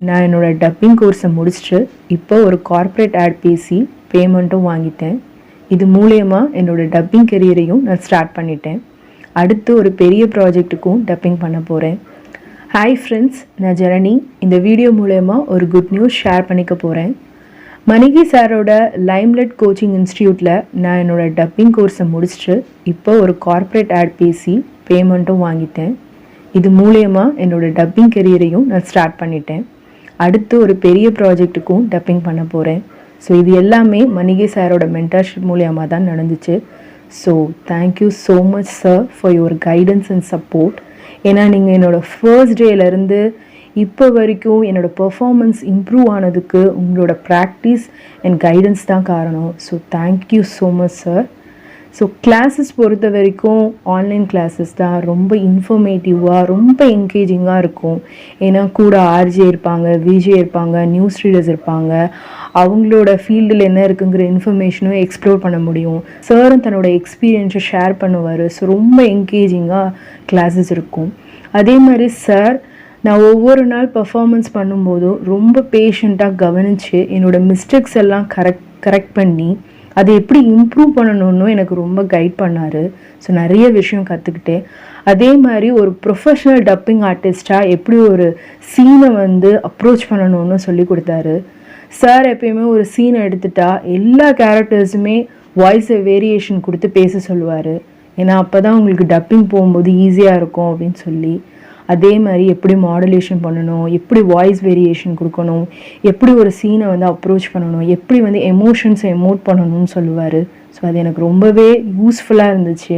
நான் என்னோடய டப்பிங் கோர்ஸை முடிச்சுட்டு இப்போ ஒரு கார்ப்பரேட் ஆட் பேசி பேமெண்ட்டும் வாங்கிட்டேன். இது மூலயமா என்னோடய டப்பிங் கெரியரையும் நான் ஸ்டார்ட் பண்ணிட்டேன். அடுத்து ஒரு பெரிய ப்ராஜெக்ட்டுக்கும் டப்பிங் பண்ண போகிறேன். ஹாய் ஃப்ரெண்ட்ஸ், நான் ஜனனி. இந்த வீடியோ மூலயமா ஒரு குட் நியூஸ் ஷேர் பண்ணிக்க போகிறேன். மணிகி சாரோட லைம்லைட் கோச்சிங் இன்ஸ்டியூட்டில் நான் என்னோடய டப்பிங் கோர்ஸை முடிச்சுட்டு இப்போ ஒரு கார்ப்பரேட் ஆட் பேசி பேமெண்ட்டும் வாங்கிட்டேன். இது மூலயமா என்னோடய டப்பிங் கெரியரையும் நான் ஸ்டார்ட் பண்ணிட்டேன். அடுத்து ஒரு பெரிய ப்ராஜெக்ட்டுக்கும் டப்பிங் பண்ண போகிறேன். ஸோ இது எல்லாமே மணிகி சாரோட மென்டர்ஷிப் மூலியமாக தான் நடந்துச்சு. So thank you so much sir for your guidance and support. ஏன்னா நீங்கள் என்னோடய ஃபர்ஸ்ட் டேலேருந்து இப்போ வரைக்கும் என்னோடய பெர்ஃபார்மன்ஸ் இம்ப்ரூவ் ஆனதுக்கு உங்களோட ப்ராக்டிஸ் அண்ட் கைடன்ஸ் தான் காரணம். So thank you so much sir. So classes பொறுத்த வரைக்கும் ஆன்லைன் கிளாஸஸ் தான் ரொம்ப இன்ஃபர்மேட்டிவாக, ரொம்ப என்கேஜிங்காக இருக்கும். ஏன்னா கூட ஆர்ஜே இருப்பாங்க, விஜே இருப்பாங்க, நியூஸ் ரீடர்ஸ் இருப்பாங்க. அவங்களோட ஃபீல்டில் என்ன இருக்குங்கிற இன்ஃபர்மேஷனும் எக்ஸ்ப்ளோர் பண்ண முடியும். சாரும் தன்னோட எக்ஸ்பீரியன்ஸை ஷேர் பண்ணுவார். ஸோ ரொம்ப என்கேஜிங்காக கிளாஸஸ் இருக்கும். அதே மாதிரி சார் நான் ஒவ்வொரு நாள் பர்ஃபார்மன்ஸ் பண்ணும்போதும் ரொம்ப பேஷண்ட்டாக கவனித்து என்னோடய மிஸ்டேக்ஸ் எல்லாம் கரெக்ட் பண்ணி அதை எப்படி இம்ப்ரூவ் பண்ணணும்னு எனக்கு ரொம்ப கைட் பண்ணார். ஸோ நிறைய விஷயம் கற்றுக்கிட்டேன். அதே மாதிரி ஒரு ப்ரொஃபஷ்னல் டப்பிங் ஆர்டிஸ்ட்டாக எப்படி ஒரு சீனை அப்ரோச் பண்ணணும்னு சொல்லி கொடுத்தாரு. சார் எப்பயுமே ஒரு சீனை எடுத்துட்டா எல்லா கேரக்டர்ஸுமே வாய்ஸை வேரியேஷன் கொடுத்து பேச சொல்லுவார். ஏன்னா அப்போ தான் உங்களுக்கு டப்பிங் போகும்போது ஈஸியாக இருக்கும் அப்படின்னு சொல்லி. அதே மாதிரி எப்படி மாடுலேஷன் பண்ணணும், எப்படி வாய்ஸ் வேரியேஷன் கொடுக்கணும், எப்படி ஒரு சீனை அப்ரோச் பண்ணணும், எப்படி எமோஷன்ஸை எமோட் பண்ணணும்னு சொல்லுவார். ஸோ அது எனக்கு ரொம்பவே யூஸ்ஃபுல்லாக இருந்துச்சு.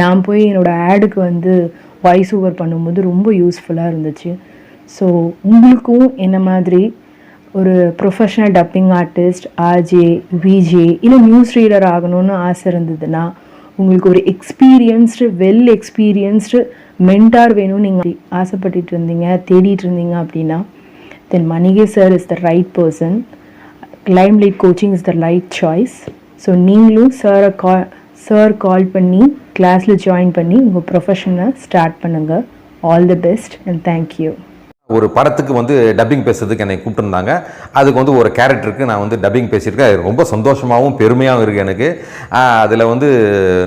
நான் போய் என்னோடய ஆடுக்கு வாய்ஸ் ஓவர் பண்ணும்போது ரொம்ப யூஸ்ஃபுல்லாக இருந்துச்சு. ஸோ உங்களுக்கும் என்ன மாதிரி ஒரு professional dubbing artist, RJ, VJ இல்லை நியூஸ் ரீடர் ஆகணும்னு ஆசை இருந்ததுன்னா, உங்களுக்கு ஒரு எக்ஸ்பீரியன்ஸ்டு வெல் எக்ஸ்பீரியன்ஸ்டு மென்டார் வேணும்னு நீங்கள் ஆசைப்பட்டுட்டு இருந்தீங்க, தேடிட்டு இருந்தீங்க அப்படின்னா, then Maniki sir is the right person. Limelight coaching is the right choice. So நீங்களும் சார் கால் பண்ணி கிளாஸில் ஜாயின் பண்ணி உங்கள் ப்ரொஃபஷனை ஸ்டார்ட் பண்ணுங்கள். All the best and thank you. ஒரு படத்துக்கு டப்பிங் பேசுறதுக்கு என்னை கூப்பிட்டுருந்தாங்க. அதுக்கு ஒரு கேரக்டருக்கு நான் டப்பிங் பேசியிருக்கேன். அது ரொம்ப சந்தோஷமாகவும் பெருமையாகவும் இருக்குது எனக்கு. அதில்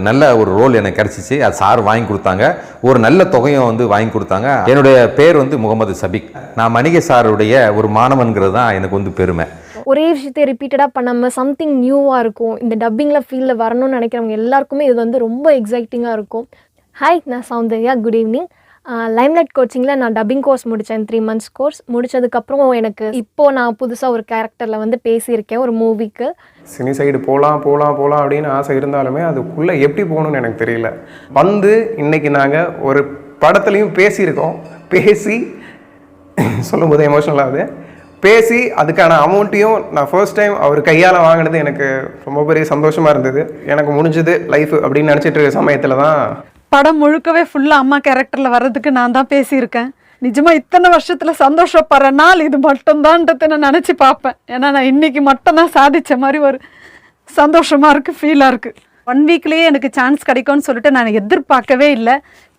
நல்ல ஒரு ரோல் எனக்கு கிடச்சிச்சு. அது சார் வாங்கி கொடுத்தாங்க. ஒரு நல்ல தொகையும் வாங்கி கொடுத்தாங்க. என்னுடைய பேர் முகமது சபிக். நான் மணிகி சாருடைய ஒரு மாணவன்கிறது தான் எனக்கு பெருமை. ஒரே விஷயத்தை ரிப்பீட்டடாக பண்ணாமல் சம்திங் நியூவாக இருக்கும். இந்த டப்பிங்கில் ஃபீல்டில் வரணும்னு நினைக்கிறவங்க எல்லாருக்குமே இது ரொம்ப எக்ஸைட்டிங்காக இருக்கும். ஹாய், நான் சௌந்தர்யா. Good evening. லைம்லைட் கோச்சிங்கில் நான் டப்பிங் கோர்ஸ் முடித்தேன். 3 months கோர்ஸ் முடித்ததுக்கப்புறம் எனக்கு இப்போது நான் புதுசாக ஒரு கேரக்டரில் பேசியிருக்கேன் ஒரு மூவிக்கு. சினி சைடு போகலாம் அப்படின்னு ஆசை இருந்தாலுமே அதுக்குள்ளே எப்படி போகணுன்னு எனக்கு தெரியல. இன்றைக்கி நாங்கள் ஒரு படத்துலையும் பேசியிருக்கோம். பேசி சொல்லும்போது எமோஷனல் ஆகுது. பேசி அதுக்கான அமௌண்ட்டையும் நான் ஃபர்ஸ்ட் டைம் அவர் கையால் வாங்கினது எனக்கு ரொம்ப பெரிய சந்தோஷமாக இருந்தது. எனக்கு முடிஞ்சது லைஃப் அப்படின்னு நினச்சிட்டு இருக்க சமயத்தில் தான் படம் முழுக்கவே ஃபுல்லாக அம்மா கேரக்டரில் வர்றதுக்கு நான் தான் பேசியிருக்கேன். நிஜமாக இத்தனை வருஷத்தில் சந்தோஷப்படுற நாள் இது மட்டும்தான்ன்றதை நான் நினச்சி பார்ப்பேன். ஏன்னா நான் இன்றைக்கி மட்டும்தான் சாதித்த மாதிரி ஒரு சந்தோஷமாக இருக்குது, ஃபீலாக இருக்குது. 1 weekலேயே எனக்கு சான்ஸ் கிடைக்கும்னு சொல்லிட்டு நான் எதிர்பார்க்கவே இல்லை.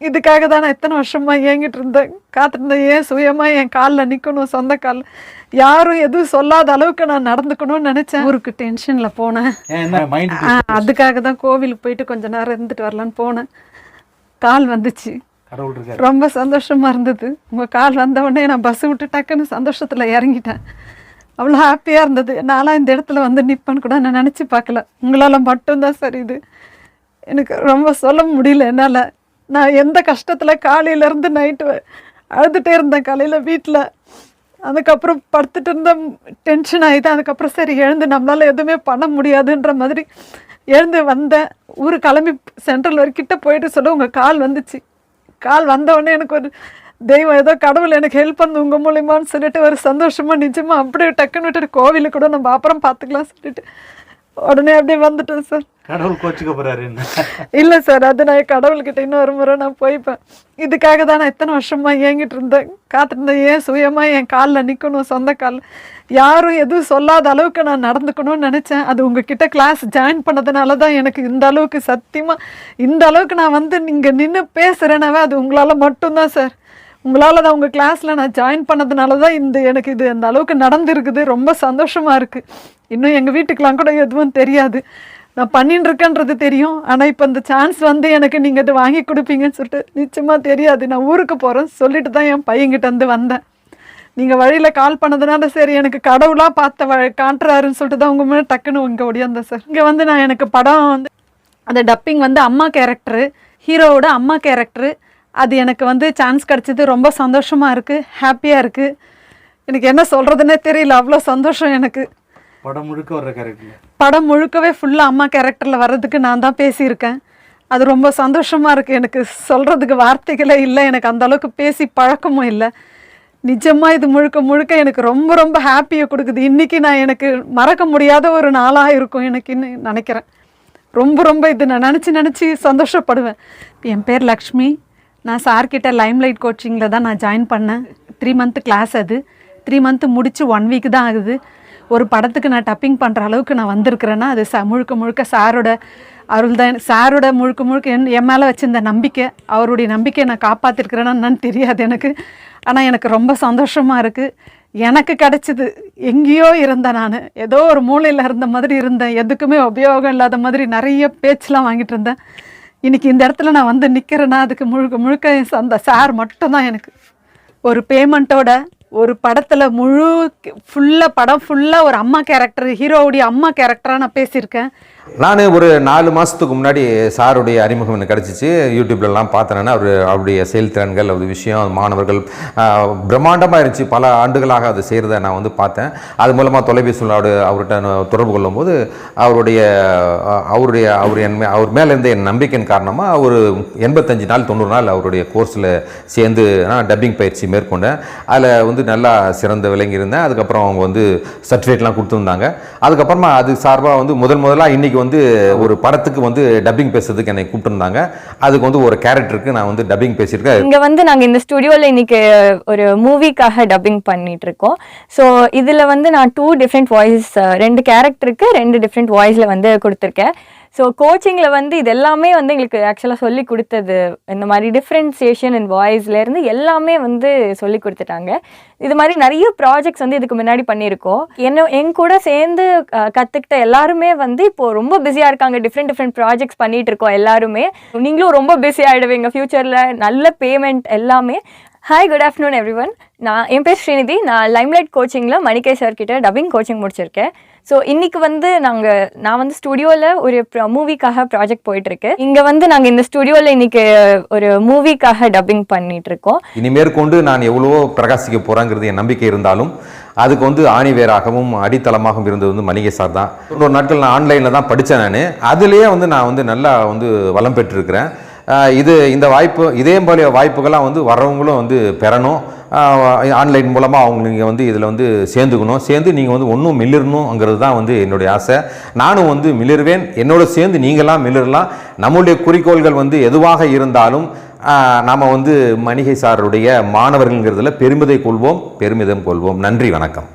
இதுக்காக தான் நான் இத்தனை வருஷமாக ஏங்கிட்டு இருந்தேன், காத்திருந்தேன். ஏன் சுயமாக என் காலில் நிற்கணும், சொந்த காலில், யாரும் எதுவும் சொல்லாத அளவுக்கு நான் நடந்துக்கணும்னு நினச்சேன். ஊருக்கு டென்ஷனில் போனேன். அதுக்காக தான் கோவிலுக்கு போயிட்டு கொஞ்ச நேரம் இருந்துட்டு வரலான்னு போனேன். கால் வந்துச்சு. ரொம்ப சந்தோஷமாக இருந்தது. உங்கள் கால் வந்த உடனே நான் பஸ்ஸு விட்டு டக்குன்னு சந்தோஷத்தில் இறங்கிட்டேன். அவ்வளோ ஹாப்பியாக இருந்தது. நான்லாம் இந்த இடத்துல நிற்பேன்னு கூட நான் நினச்சி பார்க்கல. உங்களால் மட்டும்தான் சரி. இது எனக்கு ரொம்ப சொல்ல முடியல என்னால். நான் எந்த கஷ்டத்தில் காலையிலேருந்து நைட்டு அழுதுகிட்டே இருந்தேன். காலையில் வீட்டில் அதுக்கப்புறம் படுத்துட்டு இருந்த டென்ஷன் ஆகிது. அதுக்கப்புறம் சரி எழுந்து நம்மளால் எதுவுமே பண்ண முடியாதுன்ற மாதிரி எழுந்து வந்தேன். ஊர் கிளம்பி சென்ட்ரல் வரைக்கிட்ட போயிட்டு சொல்ல உங்கள் கால் வந்துச்சு. கால் வந்தவுடனே எனக்கு ஒரு தெய்வம், ஏதோ கடவுள் எனக்கு ஹெல்ப் பண்ணு உங்கள் மூலியமான்னு சொல்லிட்டு ஒரு சந்தோஷமாக நிஜமாக அப்படியே டக்குன்னு விட்டுட்டு கோவிலுக்கு கூட நம்ம அப்புறம் பார்த்துக்கலாம் சொல்லிட்டு உடனே அப்படியே வந்துட்டேன் சார். கடவுள் கோச்சிக்க போறாரு? இல்லை சார், அது நான் கடவுள்கிட்ட இன்னொரு முறை நான் போய்ப்பேன். இதுக்காக தான் நான் இத்தனை வருஷமாக ஏங்கிட்டு இருந்தேன், காத்திருந்தேன். ஏன் சுயமாக என் காலில் நிற்கணும், சொந்த காலில், யாரும் எதுவும் சொல்லாத அளவுக்கு நான் நடந்துக்கணும்னு நினச்சேன். அது உங்ககிட்ட கிளாஸ் ஜாயின் பண்ணதுனால தான் எனக்கு இந்த அளவுக்கு சத்தியமாக இந்த அளவுக்கு நான் நீங்கள் நின்று பேசுகிறேனாவே அது உங்களால் மட்டும்தான் சார். உங்களால் தான் உங்கள் கிளாஸில் நான் ஜாயின் பண்ணதுனால தான் எனக்கு இது அந்த அளவுக்கு நடந்திருக்குது. ரொம்ப சந்தோஷமாக இருக்குது. இன்னும் எங்கள் வீட்டுக்கெலாம் கூட எதுவும் தெரியாது, நான் பண்ணின்னு இருக்கேன்றது தெரியும். ஆனால் இப்போ இந்த சான்ஸ் வந்து எனக்கு நீங்கள் இது வாங்கி கொடுப்பீங்கன்னு சொல்லிட்டு நிச்சயமாக தெரியாது. நான் ஊருக்கு போகிறேன் சொல்லிட்டு தான் என் பையன்கிட்ட வந்து வந்தேன். நீங்கள் வழியில் கால் பண்ணதுனால சரி எனக்கு கடவுளாக பார்த்த காட்டுறாருன்னு சொல்லிட்டு தான் உங்கள் மேலே டக்குன்னு இங்கே ஓடியாந்தேன் சார். இங்கே வந்து நான் எனக்கு படம் வந்து அந்த டப்பிங் வந்து அம்மா கேரக்டரு, ஹீரோவோட அம்மா கேரக்டரு, அது எனக்கு வந்து சான்ஸ் கிடச்சிது. ரொம்ப சந்தோஷமாக இருக்குது, ஹாப்பியாக இருக்குது. எனக்கு என்ன சொல்கிறதுனே தெரியல, அவ்வளோ சந்தோஷம் எனக்கு. படம் முழுக்க வர்ற கேரக்டர், படம் முழுக்கவே ஃபுல்லாக அம்மா கேரக்டரில் வர்றதுக்கு நான் தான் பேசியிருக்கேன். அது ரொம்ப சந்தோஷமாக இருக்குது. எனக்கு சொல்கிறதுக்கு வார்த்தைகளே இல்லை, எனக்கு அந்தளவுக்கு பேசி பழக்கமும் இல்லை. நிஜமாக இது முழுக்க முழுக்க எனக்கு ரொம்ப ரொம்ப ஹாப்பியை கொடுக்குது. இன்றைக்கி நான் எனக்கு மறக்க முடியாத ஒரு நாளாக இருக்கும் எனக்கு நினைக்கிறேன். ரொம்ப ரொம்ப இது நான் நினச்சி சந்தோஷப்படுவேன். என் பேர் லக்ஷ்மி. நான் சார்கிட்ட லைம்லைட் கோச்சிங்கில் தான் நான் ஜாயின் பண்ணேன். 3 மந்த் கிளாஸ். அது 3 மந்த்து முடித்து 1 வீக் தான் ஆகுது. ஒரு படத்துக்கு நான் டப்பிங் பண்ணுற அளவுக்கு நான் வந்திருக்கிறேன்னா அது முழுக்க முழுக்க சாரோட அருள் தான். சாரோட முழுக்க என் மேலே வச்சிருந்த நம்பிக்கை, அவருடைய நம்பிக்கையை நான் காப்பாற்றிருக்கிறேன்னு தெரியாது எனக்கு. ஆனால் எனக்கு ரொம்ப சந்தோஷமாக இருக்குது. எனக்கு கிடச்சிது. எங்கேயோ இருந்தேன், நான் ஏதோ ஒரு மூலையில் இருந்த மாதிரி இருந்தேன், எதுக்குமே உபயோகம் இல்லாத மாதிரி நிறைய பேச்செலாம் வாங்கிட்டு இருந்தேன். இன்றைக்கி இந்த இடத்துல நான் வந்து நிற்கிறேன்னா அதுக்கு முழுக்க அந்த சார் மட்டும்தான் எனக்கு. ஒரு பேமெண்ட்டோட ஒரு படத்தில் படம் ஃபுல்லாக ஒரு அம்மா கேரக்டர், ஹீரோவுடைய அம்மா கேரக்டராக நான் பேசியிருக்கேன். நான் ஒரு 4 மாதத்துக்கு முன்னாடி சாருடைய அறிமுகம் எனக்கு கிடச்சிச்சு. யூடியூப்லலாம் பார்த்தேன்னா அவருடைய செயல்திறன்கள், அவர் விஷயம், மாணவர்கள் பிரம்மாண்டமாக இருந்துச்சு. பல ஆண்டுகளாக அது செய்கிறத நான் வந்து பார்த்தேன். அது மூலமாக தொலைபேசியில் அவர்கிட்ட தொடர்பு கொள்ளும்போது அவர் மேலே இருந்த என் நம்பிக்கையின் காரணமாக ஒரு 85 நாள் 90 நாள் அவருடைய கோர்ஸில் சேர்ந்து நான் டப்பிங் பயிற்சி மேற்கொண்டேன். அதில் வந்து நல்லா சிறந்த விளங்கி இருந்தேன். அதுக்கப்புறம் அவங்க வந்து சர்டிஃபிகேட்லாம் கொடுத்துருந்தாங்க. அதுக்கப்புறமா அது சார்பாக வந்து முதலாக இன்றைக்கி வந்து ஒரு படத்துக்கு வந்து டப்பிங் பேசுறதுக்கு என்னை கூப்பிட்டுருந்தாங்க. அதுக்கு வந்து ஒரு கேரக்டருக்கு நான் வந்து டப்பிங் பேசியிருக்கேன். இங்கே வந்து நாங்கள் இந்த ஸ்டுடியோவில் இன்னைக்கு ஒரு மூவிக்காக டப்பிங் பண்ணிட்டு இருக்கோம். ஸோ இதில் வந்து நான் 2 டிஃப்ரெண்ட் வாய்ஸ், 2 கேரக்டருக்கு 2 டிஃப்ரெண்ட் வாய்ஸில் வந்து கொடுத்துருக்கேன். ஸோ கோச்சிங்கில் வந்து இது எல்லாமே வந்து எங்களுக்கு ஆக்சுவலாக சொல்லி கொடுத்தது, இந்த மாதிரி டிஃப்ரென்சியேஷன் இன் வாய்ஸ்லேருந்து எல்லாமே வந்து சொல்லி கொடுத்துட்டாங்க. இது மாதிரி நிறைய ப்ராஜெக்ட்ஸ் வந்து இதுக்கு முன்னாடி பண்ணியிருக்கோம். என் கூட சேர்ந்து கற்றுக்கிட்ட எல்லாருமே வந்து இப்போது ரொம்ப பிஸியாக இருக்காங்க. டிஃப்ரெண்ட் ப்ராஜெக்ட்ஸ் பண்ணிகிட்டு இருக்கோம் எல்லாருமே. நீங்களும் ரொம்ப பிஸி ஆகிடுவீங்க ஃப்யூச்சரில். நல்ல பேமெண்ட் எல்லாமே. Hi, good afternoon everyone. என் பேர் ஸ்ரீநிதி. நான் லைம்லைட் கோச்சிங்கில் மணிகே சார்கிட்ட டப்பிங் கோச்சிங் முடிச்சிருக்கேன். ஸோ இன்றைக்கி வந்து நான் வந்து ஸ்டுடியோவில் ஒரு மூவிக்காக ப்ராஜெக்ட் போயிட்டுருக்கு. இங்கே வந்து நாங்கள் இந்த ஸ்டுடியோவில் இன்றைக்கி ஒரு மூவிக்காக டப்பிங் பண்ணிகிட்ருக்கோம். இனிமேற்கொண்டு நான் எவ்வளவோ பிரகாசிக்க போகிறேங்கிறது என் நம்பிக்கை இருந்தாலும் அதுக்கு வந்து ஆணிவேராகவும் அடித்தளமாகவும் இருந்தது வந்து மணிகே சார் தான். 90 நாட்கள் நான் ஆன்லைனில் தான் படித்தேன். நான் அதுலேயே வந்து நான் வந்து நல்லா வந்து வளம் பெற்றிருக்கிறேன். இந்த வாய்ப்பு, இதே போல வாய்ப்புகள்லாம் வந்து வர்றவங்களும் வந்து பெறணும். ஆன்லைன் மூலமாக அவங்க நீங்கள் வந்து இதில் வந்து சேர்ந்து நீங்கள் வந்து ஒன்றும் மிளிரணுங்கிறது தான் வந்து என்னுடைய ஆசை. நானும் வந்து மிளிர்வேன். என்னோட சேர்ந்து நீங்களாம் மிளிரலாம். நம்முடைய குறிக்கோள்கள் வந்து எதுவாக இருந்தாலும் நாம் வந்து மணிகை சாருடைய மாணவர்கள்ங்கிறதுல பெருமிதம் கொள்வோம். நன்றி, வணக்கம்.